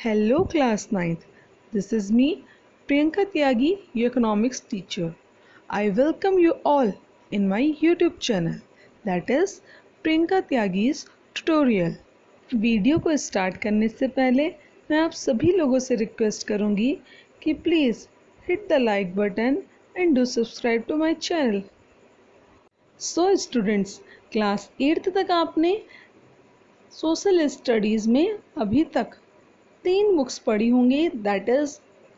Hello, class ninth. This is me, Priyanka Tyagi, your economics teacher. I welcome you all in my YouTube channel, that is Priyanka Tyagi's tutorial. Video को start करने से पहले मैं आप सभी लोगों से रिक्वेस्ट करूंगी कि please hit the like button and do subscribe to my channel. So students, class 8th तक आपने सोशल स्टडीज़ में अभी तक 3 बुक्स पढ़ी होंगी, that is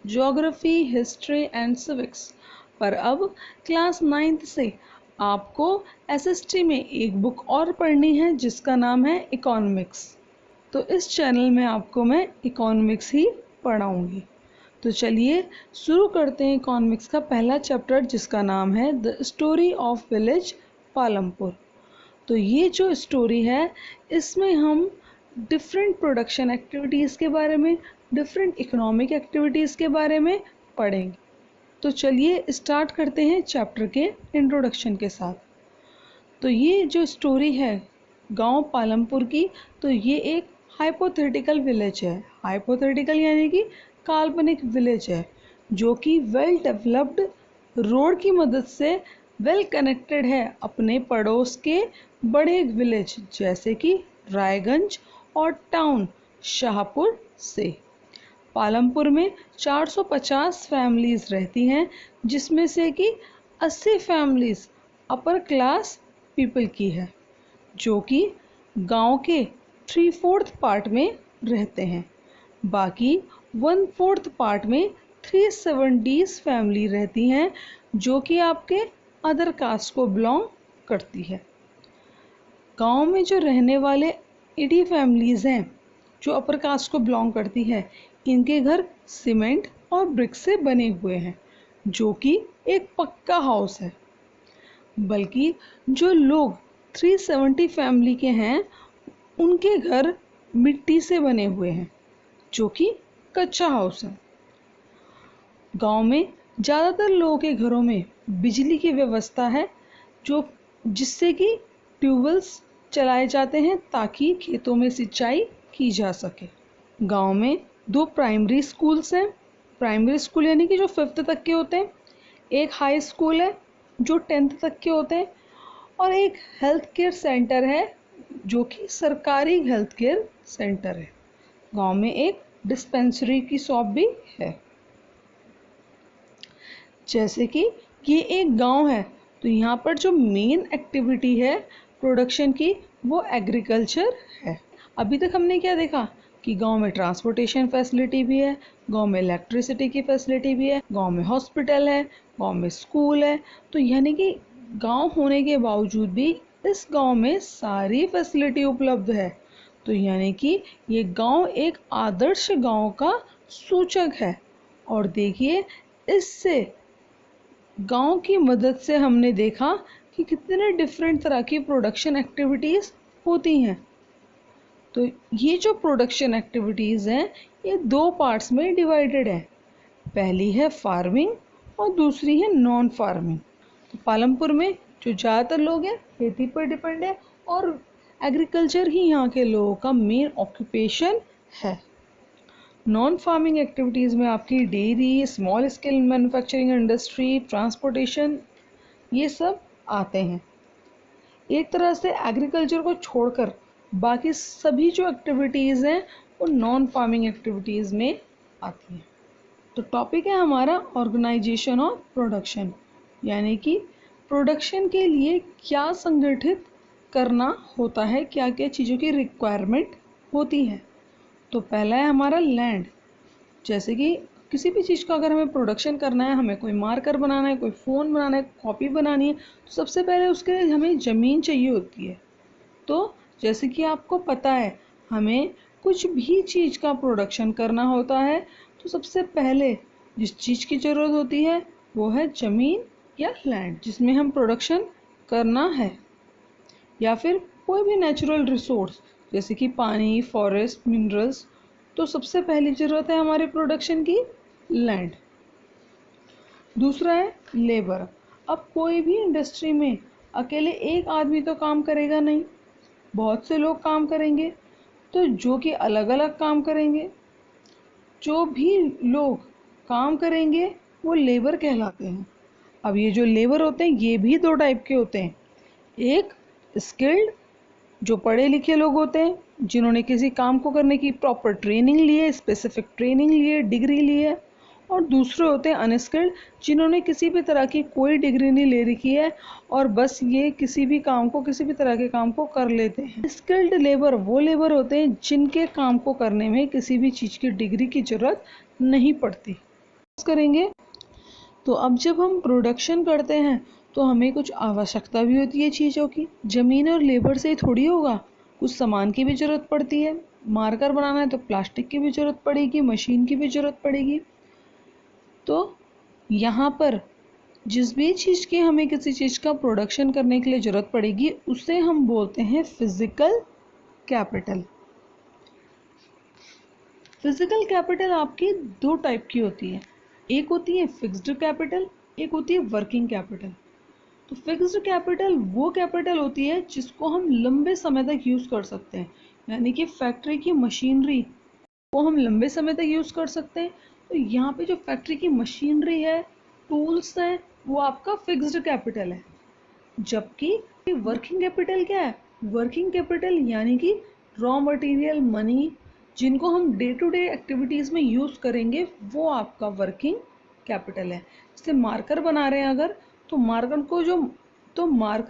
geography, history and civics. पर अब क्लास 9th से आपको एसएसटी में एक बुक और पढ़नी है जिसका नाम है इकोनॉमिक्स। तो इस चैनल में आपको मैं इकोनॉमिक्स ही पढ़ाऊँगी। तो चलिए शुरू करते हैं इकोनॉमिक्स का पहला चैप्टर जिसका नाम है the story of village Palampur. तो ये जो स्टोरी है इसमें हम डिफरेंट प्रोडक्शन एक्टिविटीज़ के बारे में, डिफरेंट इकोनॉमिक एक्टिविटीज़ के बारे में पढ़ेंगे। तो चलिए स्टार्ट करते हैं चैप्टर के इंट्रोडक्शन के साथ। तो ये जो स्टोरी है गांव पालमपुर की, तो ये एक हाइपोथेटिकल विलेज है। हाइपोथेटिकल यानी कि काल्पनिक विलेज है जो कि वेल डेवलप्ड रोड की मदद से वेल कनेक्टेड है अपने पड़ोस के बड़े विलेज जैसे कि रायगंज और टाउन शाहपुर से। पालमपुर में 450 फैमिलीज़ रहती हैं जिसमें से कि 80 फैमिलीज़ अपर क्लास पीपल की है जो कि गांव के 3/4 पार्ट में रहते हैं। बाकी 1/4 पार्ट में 370 फैमिली रहती हैं जो कि आपके अदर कास्ट को बिलोंग करती है। गांव में जो रहने वाले 80 फैमिलीज़ हैं जो अपर कास्ट को बिलोंग करती है, इनके घर सीमेंट और ब्रिक से बने हुए हैं जो कि एक पक्का हाउस है। बल्कि जो लोग 370 फैमिली के हैं उनके घर मिट्टी से बने हुए हैं जो कि कच्चा हाउस है। गांव में ज़्यादातर लोगों के घरों में बिजली की व्यवस्था है जिससे कि ट्यूबवेल्स चलाए जाते हैं ताकि खेतों में सिंचाई की जा सके। गांव में 2 प्राइमरी स्कूल्स हैं। प्राइमरी स्कूल यानी कि जो 5th तक के होते हैं, एक हाई स्कूल है जो 10th तक के होते हैं, और एक हेल्थ केयर सेंटर है जो कि सरकारी हेल्थ केयर सेंटर है। गांव में एक डिस्पेंसरी की शॉप भी है। जैसे कि ये एक गांव है तो यहाँ पर जो मेन एक्टिविटी है प्रोडक्शन की वो एग्रीकल्चर है। अभी तक हमने क्या देखा कि गांव में ट्रांसपोर्टेशन फैसिलिटी भी है, गांव में इलेक्ट्रिसिटी की फैसिलिटी भी है, गांव में हॉस्पिटल है, गांव में स्कूल है। तो यानी कि गांव होने के बावजूद भी इस गांव में सारी फैसिलिटी उपलब्ध है। तो यानी कि ये गांव एक आदर्श गांव का सूचक है। और देखिए इससे गांव की मदद से हमने देखा कि कितने डिफरेंट तरह की प्रोडक्शन एक्टिविटीज़ होती हैं। तो ये जो प्रोडक्शन एक्टिविटीज़ हैं ये 2 पार्ट्स में डिवाइडेड है। पहली है फार्मिंग और दूसरी है नॉन फार्मिंग। तो पालमपुर में जो ज़्यादातर लोग हैं खेती पर डिपेंड है और एग्रीकल्चर ही यहाँ के लोगों का मेन ऑक्यूपेशन है। नॉन फार्मिंग एक्टिविटीज़ में आपकी dairy, small scale manufacturing industry, transportation ये सब आते हैं। एक तरह से एग्रीकल्चर को छोड़कर बाकी सभी जो एक्टिविटीज़ हैं वो नॉन फार्मिंग एक्टिविटीज़ में आती हैं। तो टॉपिक है हमारा ऑर्गेनाइजेशन ऑफ प्रोडक्शन, यानी कि प्रोडक्शन के लिए क्या संगठित करना होता है, क्या क्या चीज़ों की रिक्वायरमेंट होती है। तो पहला है हमारा लैंड। जैसे कि किसी भी चीज़ का अगर हमें प्रोडक्शन करना है, हमें कोई मार्कर बनाना है, कोई फ़ोन बनाना है, कॉपी बनानी है, तो सबसे पहले उसके लिए हमें ज़मीन चाहिए होती है। तो जैसे कि आपको पता है हमें कुछ भी चीज़ का प्रोडक्शन करना होता है तो सबसे पहले जिस चीज़ की ज़रूरत होती है वो है ज़मीन या लैंड जिसमें हम प्रोडक्शन करना है, या फिर कोई भी नेचुरल रिसोर्स जैसे कि पानी, फॉरेस्ट, मिनरल्स। तो सबसे पहली ज़रूरत है हमारे प्रोडक्शन की लैंड। दूसरा है लेबर। अब कोई भी इंडस्ट्री में अकेले एक आदमी तो काम करेगा नहीं, बहुत से लोग काम करेंगे तो जो कि अलग अलग काम करेंगे। जो भी लोग काम करेंगे वो लेबर कहलाते हैं। अब ये जो लेबर होते हैं ये भी दो टाइप के होते हैं। एक स्किल्ड, जो पढ़े लिखे लोग होते हैं जिन्होंने किसी काम को करने की प्रॉपर ट्रेनिंग ली है, स्पेसिफिक ट्रेनिंग ली है, डिग्री ली है। और दूसरे होते हैं अनस्किल्ड, जिन्होंने किसी भी तरह की कोई डिग्री नहीं ले रखी है और बस ये किसी भी काम को, किसी भी तरह के काम को कर लेते हैं। स्किल्ड लेबर वो लेबर होते हैं जिनके काम को करने में किसी भी चीज़ की डिग्री की ज़रूरत नहीं पड़ती। करेंगे तो अब जब हम प्रोडक्शन करते हैं तो हमें कुछ आवश्यकता भी होती है चीज़ों की। ज़मीन और लेबर से ही थोड़ी होगा, कुछ सामान की भी ज़रूरत पड़ती है। मार्कर बनाना है तो प्लास्टिक की भी ज़रूरत पड़ेगी, मशीन की भी ज़रूरत पड़ेगी। तो यहाँ पर जिस भी चीज़ की हमें किसी चीज़ का प्रोडक्शन करने के लिए ज़रूरत पड़ेगी उसे हम बोलते हैं फिज़िकल कैपिटल। फिज़िकल कैपिटल आपकी दो टाइप की होती है, एक होती है फिक्स्ड कैपिटल, एक होती है वर्किंग कैपिटल। तो फिक्स्ड कैपिटल वो कैपिटल होती है जिसको हम लंबे समय तक यूज़ कर सकते हैं, यानी कि फैक्ट्री की मशीनरी को हम लंबे समय तक यूज़ कर सकते हैं। तो यहाँ पे जो फैक्ट्री की मशीनरी है, टूल्स हैं, वो आपका फिक्स्ड कैपिटल है। जबकि वर्किंग कैपिटल क्या है? वर्किंग कैपिटल यानी कि रॉ मटेरियल मनी, जिनको हम डे टू डे एक्टिविटीज़ में यूज़ करेंगे, वो आपका वर्किंग कैपिटल है। जैसे मार्कर बना रहे हैं अगर, तो मार्कर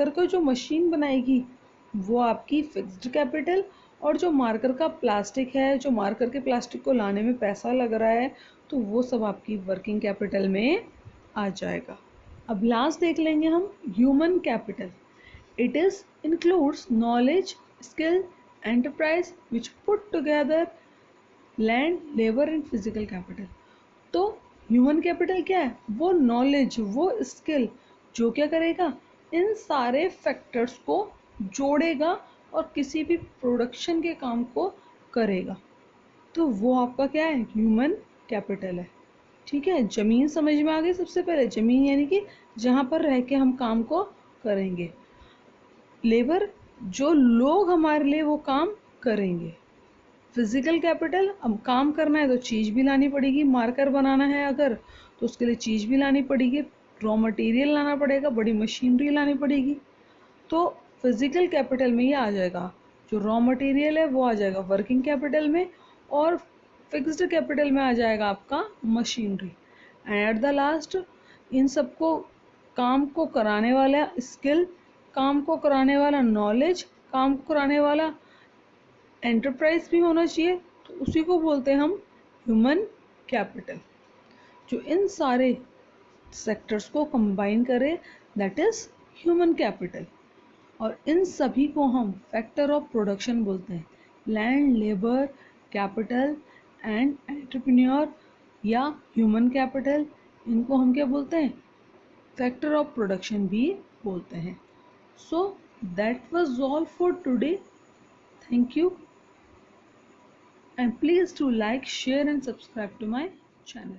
को जो मशीन बनाएगी वो आपकी फिक्स्ड कैपिटल, और जो मार्कर का प्लास्टिक है, जो मार्कर के प्लास्टिक को लाने में पैसा लग रहा है, तो वो सब आपकी वर्किंग कैपिटल में आ जाएगा। अब लास्ट देख लेंगे हम human capital. It is includes knowledge, skill, enterprise which put together land, labour and physical capital. तो ह्यूमन कैपिटल क्या है? वो नॉलेज, वो स्किल जो क्या करेगा, इन सारे फैक्टर्स को जोड़ेगा और किसी भी प्रोडक्शन के काम को करेगा। तो वो आपका क्या है? ह्यूमन कैपिटल है। ठीक है, ज़मीन समझ में आ गई। सबसे पहले ज़मीन यानी कि जहाँ पर रह के हम काम को करेंगे। लेबर, जो लोग हमारे लिए वो काम करेंगे। फिजिकल कैपिटल, अब काम करना है तो चीज़ भी लानी पड़ेगी। मार्कर बनाना है अगर तो उसके लिए चीज़ भी लानी पड़ेगी, रॉ मटेरियल लाना पड़ेगा, बड़ी मशीनरी लानी पड़ेगी। तो फिजिकल कैपिटल में ये आ जाएगा, जो रॉ मटेरियल है वो आ जाएगा वर्किंग कैपिटल में, और फिक्स्ड कैपिटल में आ जाएगा आपका machinery. And at the last in सबको काम को कराने वाला स्किल, काम को कराने वाला नॉलेज, काम को कराने वाला एंटरप्राइज भी होना चाहिए, तो उसी को बोलते हैं हम ह्यूमन कैपिटल, जो इन सारे सेक्टर्स को कंबाइन करे, दैट इज ह्यूमन कैपिटल। और इन सभी को हम फैक्टर ऑफ प्रोडक्शन बोलते हैं। Land, labour, capital and entrepreneur या ह्यूमन कैपिटल, इनको हम क्या बोलते हैं? फैक्टर ऑफ प्रोडक्शन भी बोलते हैं। So that was all for today. Thank you and please do like, share and subscribe to my channel.